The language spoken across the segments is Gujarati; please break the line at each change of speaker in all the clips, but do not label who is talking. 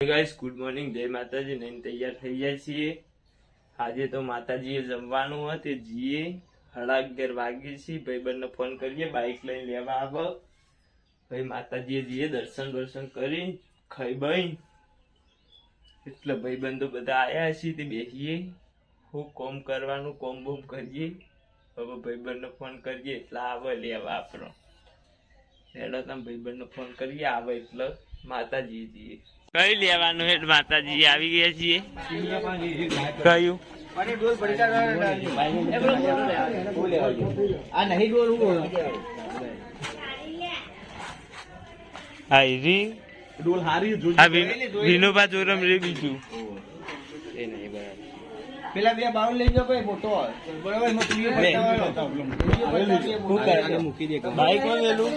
ગાઈસ ગુડ મોર્નિંગ, જય માતાજી. નહીં તૈયાર થઈ જાય છીએ. આજે તો માતાજીએ જમવાનું હોય તે જીએ 11:30 વાગે છે. ભાઈબંધને ફોન કરીએ, બાઇક લઈને લેવા આવો. ભાઈ માતાજીએ જઈએ દર્શન કરી ખાઈ બાઈ એટલે ભાઈબંધો બધા આયા છે તે બેસીએ. હું કોમ કરવાનું કોમ બોમ કરીએ. હવે ભાઈબંધને ફોન કરીએ એટલે આવે લેવા આપણો. એટલે તમે ભાઈબંધને ફોન કરીએ આવે એટલે માતાજી જઈએ. કઈ લેવાનું હેડ માતાજી આવી ગયા છીએ. કયું વિનોબા જોરમ રે બીજું
પેલા બે બાઉલ લઈ જાઓ ભાઈ મોટો બરાબર મૂકી દે
બાઈક માં ગયેલું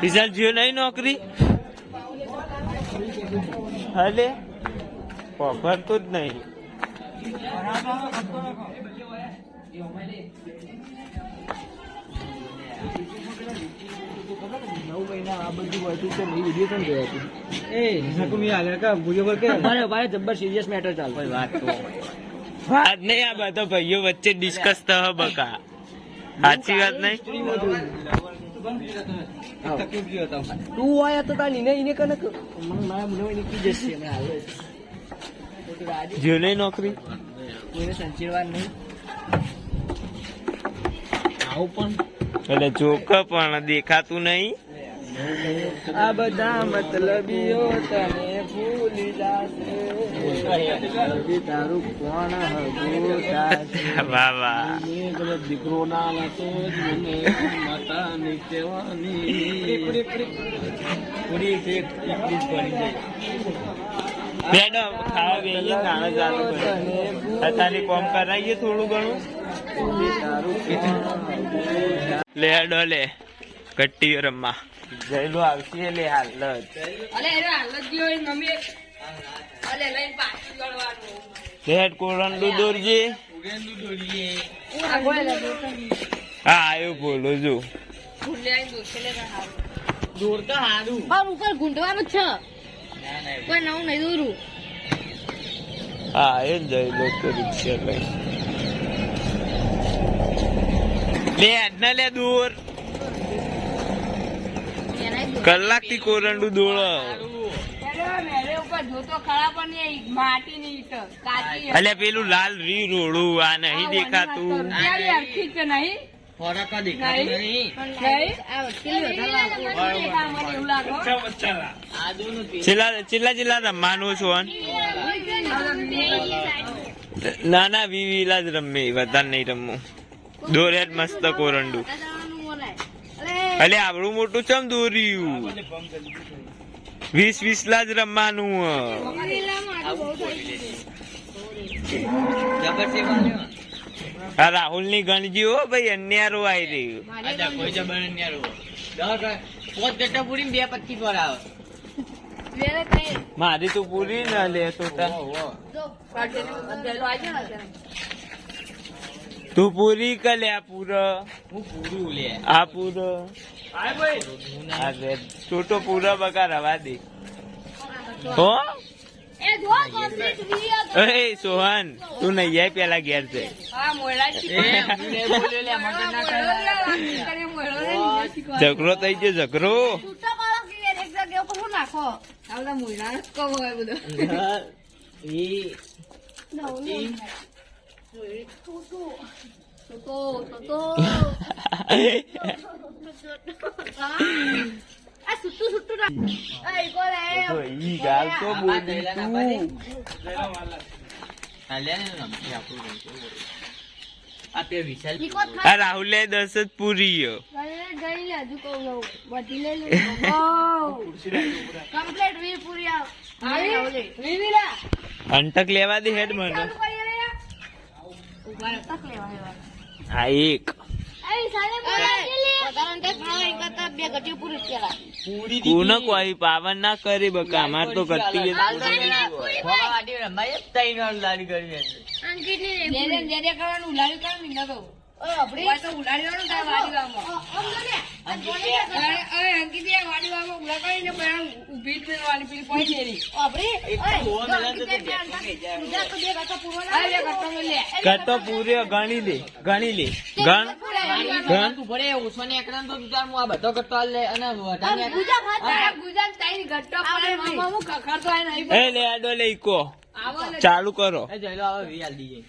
રિઝલ્ટ જીઓ નહીં નોકરી હલે પકડતો જ નહીં.
જબ્બર સિરિયસ મેટર ચાલ વાત
નહીં. આ બધો ભાઈઓ વચ્ચે ડિસ્કસ તો બકા સાચી વાત નહીં.
તું આયા તો તાર એને કને જશે
જીઓ નહીં નોકરી
કોઈને સંચીરવા નહીં આવું પણ
એટલે ચોક પણ દેખાતું નહીં.
આ બધા મતલબીઓ તને ભૂલી જાશે તારું કોણ
વાહ વાહ.
દીકરો ના નતો મને માતા ની
બેડો ખાવા બેહીએ ગાણા ચાલુ કરે અત્યારે કોમ કરાવીએ થોડું ઘણું. લે હેડો લે કટ્ટી રમવા જયલો આવશે. લે હાલ હેડ કોરંડું દોરજે. હા આવ્યો બોલો જો
દોરતા હારું
ઉપર ગુંડવાનું છે કોઈ નવું નહીં દોરું.
હા એ જયલો તો રિક્ષા લઈ લે હેડ ને લે દૂર કલાક થી કોરંડું દોડ. અલ્યા પેલું લાલ રી રોડું આ નહીં દેખાતું. ચેલા રમવાનું છો? ના વીલા જ રમે વધારે નહીં રમવું. દોરેટ મસ્ત કોરંડું. અલે આવડું મોટું ચમ દોર્યું? 20 લા જ રમવાનું. રાહુલ ની ગણજી હો ભાઈ અન્યારો આવી રહ્યું. મારી તું પૂરી ના લે તો તું પૂરી કર લે. આ પૂરો આ પૂરો છોટો પૂરો બકા રવા દે હો. સોહન તું નહીં જાય પેલા ઘેર છે. ઝઘડો થઈ ગયો ઝઘડો. રાહુલ 10 જ પૂરી અંટક લેવા દે હેડ મને. હા એક કોને કોઈ પાવન ના કરી બકા અમાર તો કરતી
ઓય અભરી
ઓય તો ઉલાડી દેવાનું તાર વાડીવામાં. અરે અંકિત એ વાડીવામાં ઉલા કરીને પણ ઊભી જ મેળવાની પેલી પડી દેરી.
અભરી ઓય ગુજરાત તો બે કાકા પૂરો ના
અરે કટ્ટો મેં લે.
કતો પૂર્યો ગણી લે ગણ
તું ભરે ઓછો ને એકદમ તો તું તાર હું આ બધો કરતો હાલ લે અને વધારે
ગુજરાત ખાત
અરે ગુજરાત તારી ઘટ્ટો પડે મામા હું કખડતો આય નહીં.
એ લે આડો લે ઈકો
આવો ને
ચાલુ કરો
એ જઈ લો હવે વી હાલ દીજે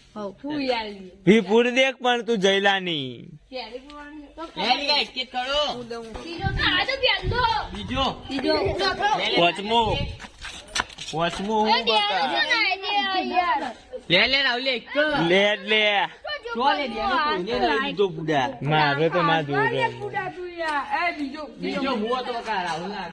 હું યાર લી.
ભી પૂર દેખ પણ તું જઈલાની
કેરી પૂરવાની તો
લે લી સ્કેચ કરો
ત્રીજો આ તો પ્યાલો
બીજો
ત્રીજો
પોચમો હું બકા
યાર
લે રાવ લે એક
લે
તો લે દે કોઈને લઈ દીધો બુડા
મારો તો માં જોર
પૂડા તું યાર. એ બીજો
બીજો હું તો કા રાવ ના